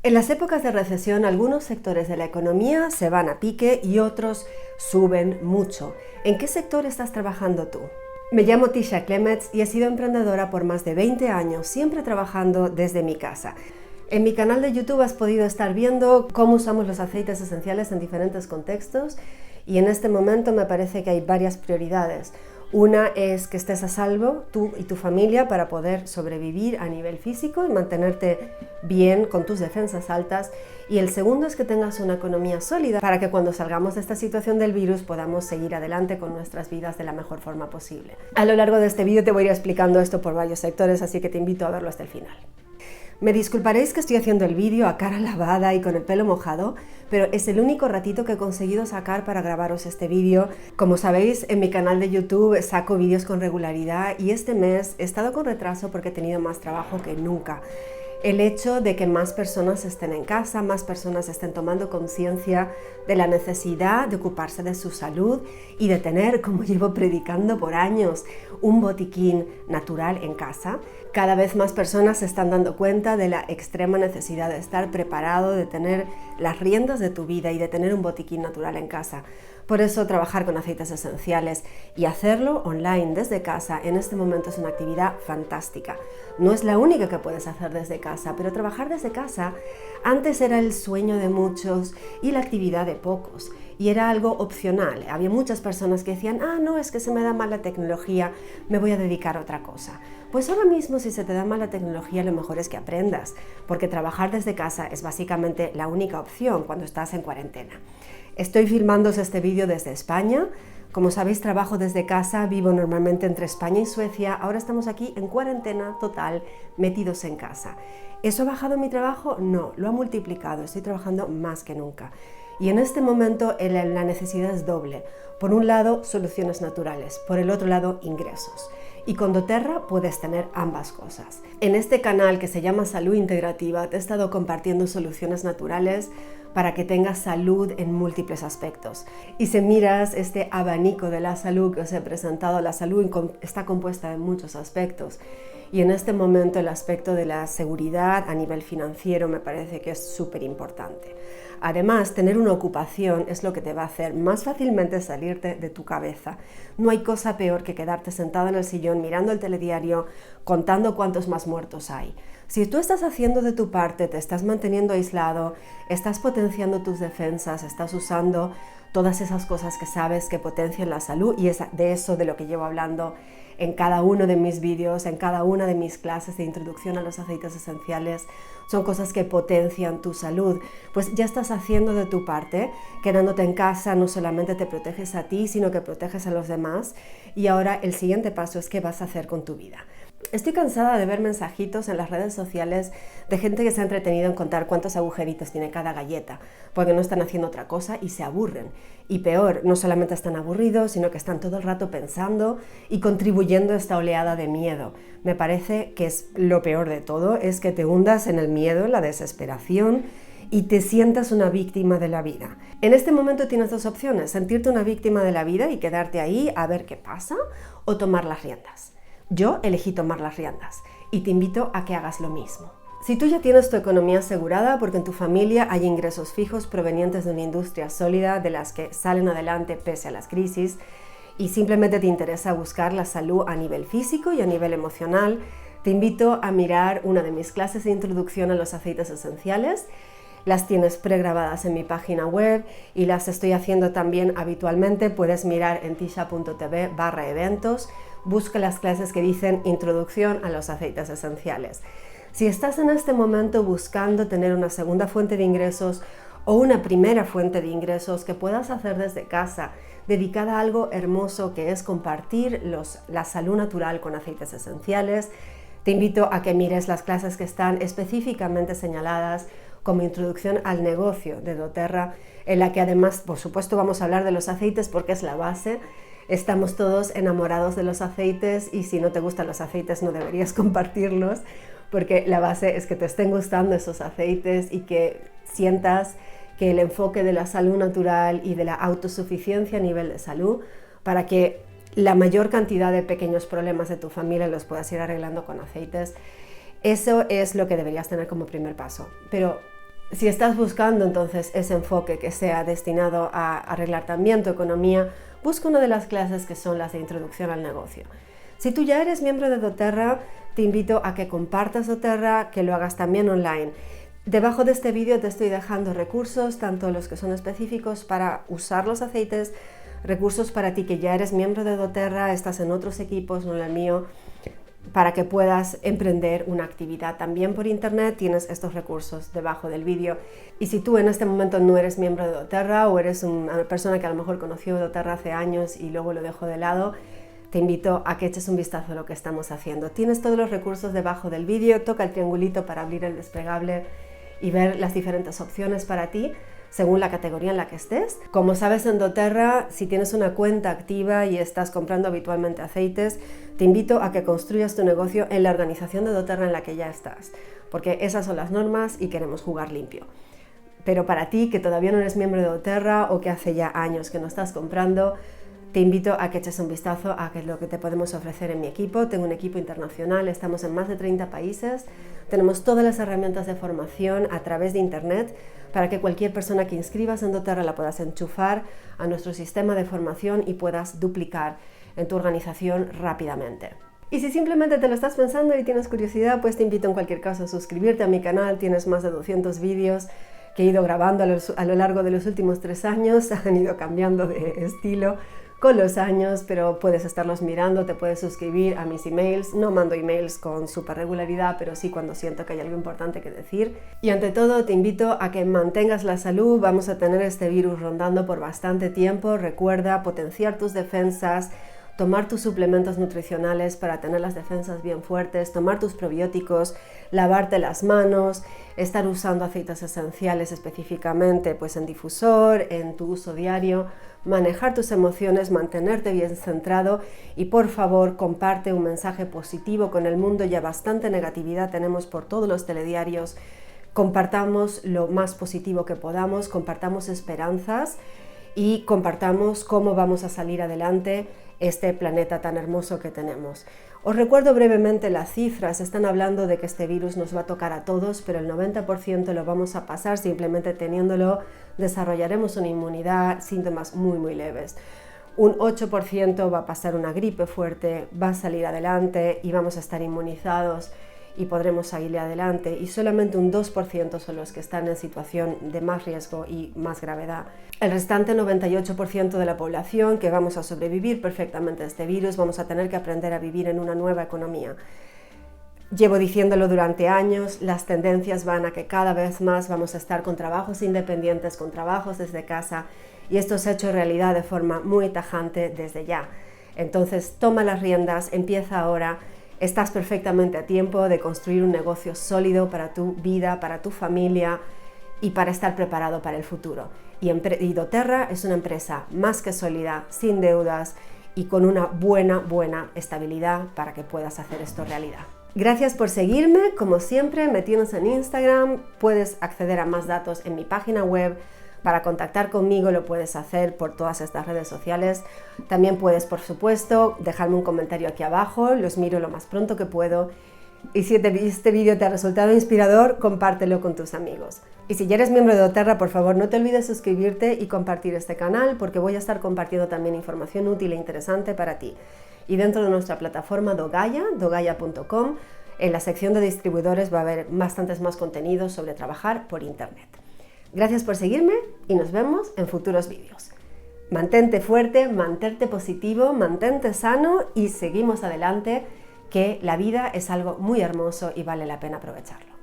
En las épocas de recesión, algunos sectores de la economía se van a pique y otros suben mucho. ¿En qué sector estás trabajando tú? Me llamo Tisha Clemets y he sido emprendedora por más de 20 años, siempre trabajando desde mi casa. En mi canal de YouTube has podido estar viendo cómo usamos los aceites esenciales en diferentes contextos y en este momento me parece que hay varias prioridades. Una es que estés a salvo, tú y tu familia, para poder sobrevivir a nivel físico y mantenerte bien con tus defensas altas. Y el segundo es que tengas una economía sólida para que cuando salgamos de esta situación del virus podamos seguir adelante con nuestras vidas de la mejor forma posible. A lo largo de este vídeo te voy a ir explicando esto por varios sectores, así que te invito a verlo hasta el final. Me disculparéis que estoy haciendo el vídeo a cara lavada y con el pelo mojado, pero es el único ratito que he conseguido sacar para grabaros este vídeo. Como sabéis, en mi canal de YouTube saco vídeos con regularidad y este mes he estado con retraso porque he tenido más trabajo que nunca. El hecho de que más personas estén en casa, más personas estén tomando conciencia de la necesidad de ocuparse de su salud y de tener, como llevo predicando por años, un botiquín natural en casa. Cada vez más personas se están dando cuenta de la extrema necesidad de estar preparado, de tener las riendas de tu vida y de tener un botiquín natural en casa. Por eso trabajar con aceites esenciales y hacerlo online desde casa en este momento es una actividad fantástica. No es la única que puedes hacer desde casa, pero trabajar desde casa antes era el sueño de muchos y la actividad de pocos. Y era algo opcional. Había muchas personas que decían, no, es que se me da mal la tecnología, me voy a dedicar a otra cosa. Pues ahora mismo, si se te da mal la tecnología, lo mejor es que aprendas, porque trabajar desde casa es básicamente la única opción cuando estás en cuarentena. Estoy filmándoos este vídeo desde España. Como sabéis, trabajo desde casa, vivo normalmente entre España y Suecia. Ahora estamos aquí en cuarentena total, metidos en casa. ¿Eso ha bajado mi trabajo? No, lo ha multiplicado. Estoy trabajando más que nunca. Y en este momento la necesidad es doble. Por un lado, soluciones naturales. Por el otro lado, ingresos. Y con doTERRA puedes tener ambas cosas. En este canal que se llama Salud Integrativa te he estado compartiendo soluciones naturales para que tengas salud en múltiples aspectos. Y si miras este abanico de la salud que os he presentado, la salud está compuesta de muchos aspectos. Y en este momento el aspecto de la seguridad a nivel financiero me parece que es súper importante. Además, tener una ocupación es lo que te va a hacer más fácilmente salirte de tu cabeza. No hay cosa peor que quedarte sentado en el sillón mirando el telediario, contando cuántos más muertos hay. Si tú estás haciendo de tu parte, te estás manteniendo aislado, estás potenciando tus defensas, estás usando todas esas cosas que sabes que potencian la salud, y es de eso de lo que llevo hablando en cada uno de mis vídeos, en cada una de mis clases de introducción a los aceites esenciales, son cosas que potencian tu salud, pues ya estás haciendo de tu parte. Quedándote en casa no solamente te proteges a ti, sino que proteges a los demás, y ahora el siguiente paso es qué vas a hacer con tu vida. Estoy cansada de ver mensajitos en las redes sociales de gente que se ha entretenido en contar cuántos agujeritos tiene cada galleta, porque no están haciendo otra cosa y se aburren. Y peor, no solamente están aburridos, sino que están todo el rato pensando y contribuyendo a esta oleada de miedo. Me parece que es lo peor de todo, es que te hundas en el miedo, en la desesperación y te sientas una víctima de la vida. En este momento tienes dos opciones: sentirte una víctima de la vida y quedarte ahí a ver qué pasa, o tomar las riendas. Yo elegí tomar las riendas y te invito a que hagas lo mismo. Si tú ya tienes tu economía asegurada porque en tu familia hay ingresos fijos provenientes de una industria sólida de las que salen adelante pese a las crisis, y simplemente te interesa buscar la salud a nivel físico y a nivel emocional, te invito a mirar una de mis clases de introducción a los aceites esenciales. Las tienes pregrabadas en mi página web y las estoy haciendo también habitualmente. Puedes mirar en tisha.tv/eventos. Busca las clases que dicen Introducción a los aceites esenciales. Si estás en este momento buscando tener una segunda fuente de ingresos o una primera fuente de ingresos que puedas hacer desde casa, dedicada a algo hermoso que es compartir la salud natural con aceites esenciales, te invito a que mires las clases que están específicamente señaladas como Introducción al negocio de doTERRA, en la que además, por supuesto, vamos a hablar de los aceites porque es la base. Estamos todos enamorados de los aceites y si no te gustan los aceites no deberías compartirlos, porque la base es que te estén gustando esos aceites y que sientas que el enfoque de la salud natural y de la autosuficiencia a nivel de salud, para que la mayor cantidad de pequeños problemas de tu familia los puedas ir arreglando con aceites. Eso es lo que deberías tener como primer paso. Pero Si estás buscando entonces ese enfoque que sea destinado a arreglar también tu economía, busca una de las clases que son las de introducción al negocio. Si tú ya eres miembro de doTERRA, te invito a que compartas doTERRA, que lo hagas también online. Debajo de este vídeo te estoy dejando recursos, tanto los que son específicos para usar los aceites, recursos para ti que ya eres miembro de doTERRA, estás en otros equipos, no en el mío, para que puedas emprender una actividad también por internet. Tienes estos recursos debajo del vídeo. Y si tú en este momento no eres miembro de doTERRA o eres una persona que a lo mejor conoció doTERRA hace años y luego lo dejó de lado, te invito a que eches un vistazo a lo que estamos haciendo. Tienes todos los recursos debajo del vídeo, toca el triangulito para abrir el desplegable y ver las diferentes opciones para ti según la categoría en la que estés. Como sabes, en doTERRA, si tienes una cuenta activa y estás comprando habitualmente aceites, te invito a que construyas tu negocio en la organización de doTERRA en la que ya estás, porque esas son las normas y queremos jugar limpio. Pero para ti, que todavía no eres miembro de doTERRA o que hace ya años que no estás comprando, te invito a que eches un vistazo a qué es lo que te podemos ofrecer en mi equipo. Tengo un equipo internacional, estamos en más de 30 países, tenemos todas las herramientas de formación a través de internet para que cualquier persona que inscribas en doTERRA la puedas enchufar a nuestro sistema de formación y puedas duplicar en tu organización rápidamente. Y si simplemente te lo estás pensando y tienes curiosidad, pues te invito en cualquier caso a suscribirte a mi canal. Tienes más de 200 vídeos que he ido grabando a lo largo de los últimos 3 años, han ido cambiando de estilo con los años, pero puedes estarlos mirando, te puedes suscribir a mis emails. No mando emails con súper regularidad, pero sí cuando siento que hay algo importante que decir. Y ante todo te invito a que mantengas la salud. Vamos a tener este virus rondando por bastante tiempo. Recuerda potenciar tus defensas, tomar tus suplementos nutricionales para tener las defensas bien fuertes, tomar tus probióticos, lavarte las manos, estar usando aceites esenciales específicamente pues en difusor, en tu uso diario, manejar tus emociones, mantenerte bien centrado y por favor comparte un mensaje positivo con el mundo. Ya bastante negatividad tenemos por todos los telediarios. Compartamos lo más positivo que podamos, compartamos esperanzas y compartamos cómo vamos a salir adelante este planeta tan hermoso que tenemos. Os recuerdo brevemente las cifras. Están hablando de que este virus nos va a tocar a todos, pero el 90% lo vamos a pasar. Simplemente teniéndolo desarrollaremos una inmunidad, síntomas muy leves. Un 8% va a pasar una gripe fuerte, va a salir adelante y vamos a estar inmunizados y podremos seguirle adelante, y solamente un 2% son los que están en situación de más riesgo y más gravedad. El restante 98% de la población que vamos a sobrevivir perfectamente a este virus, vamos a tener que aprender a vivir en una nueva economía. Llevo diciéndolo durante años, las tendencias van a que cada vez más vamos a estar con trabajos independientes, con trabajos desde casa, y esto se ha hecho realidad de forma muy tajante desde ya. Entonces toma las riendas, empieza ahora. Estás perfectamente a tiempo de construir un negocio sólido para tu vida, para tu familia y para estar preparado para el futuro. Y doTERRA es una empresa más que sólida, sin deudas y con una buena estabilidad para que puedas hacer esto realidad. Gracias por seguirme, como siempre me tienes en Instagram, puedes acceder a más datos en mi página web. Para contactar conmigo lo puedes hacer por todas estas redes sociales. También puedes, por supuesto, dejarme un comentario aquí abajo, los miro lo más pronto que puedo. Y si este vídeo te ha resultado inspirador, compártelo con tus amigos. Y si ya eres miembro de doTERRA, por favor no te olvides suscribirte y compartir este canal, porque voy a estar compartiendo también información útil e interesante para ti. Y dentro de nuestra plataforma doGaia, dogaia.com, en la sección de distribuidores va a haber bastantes más contenidos sobre trabajar por internet. Gracias por seguirme y nos vemos en futuros vídeos. Mantente fuerte, mantente positivo, mantente sano y seguimos adelante, que la vida es algo muy hermoso y vale la pena aprovecharlo.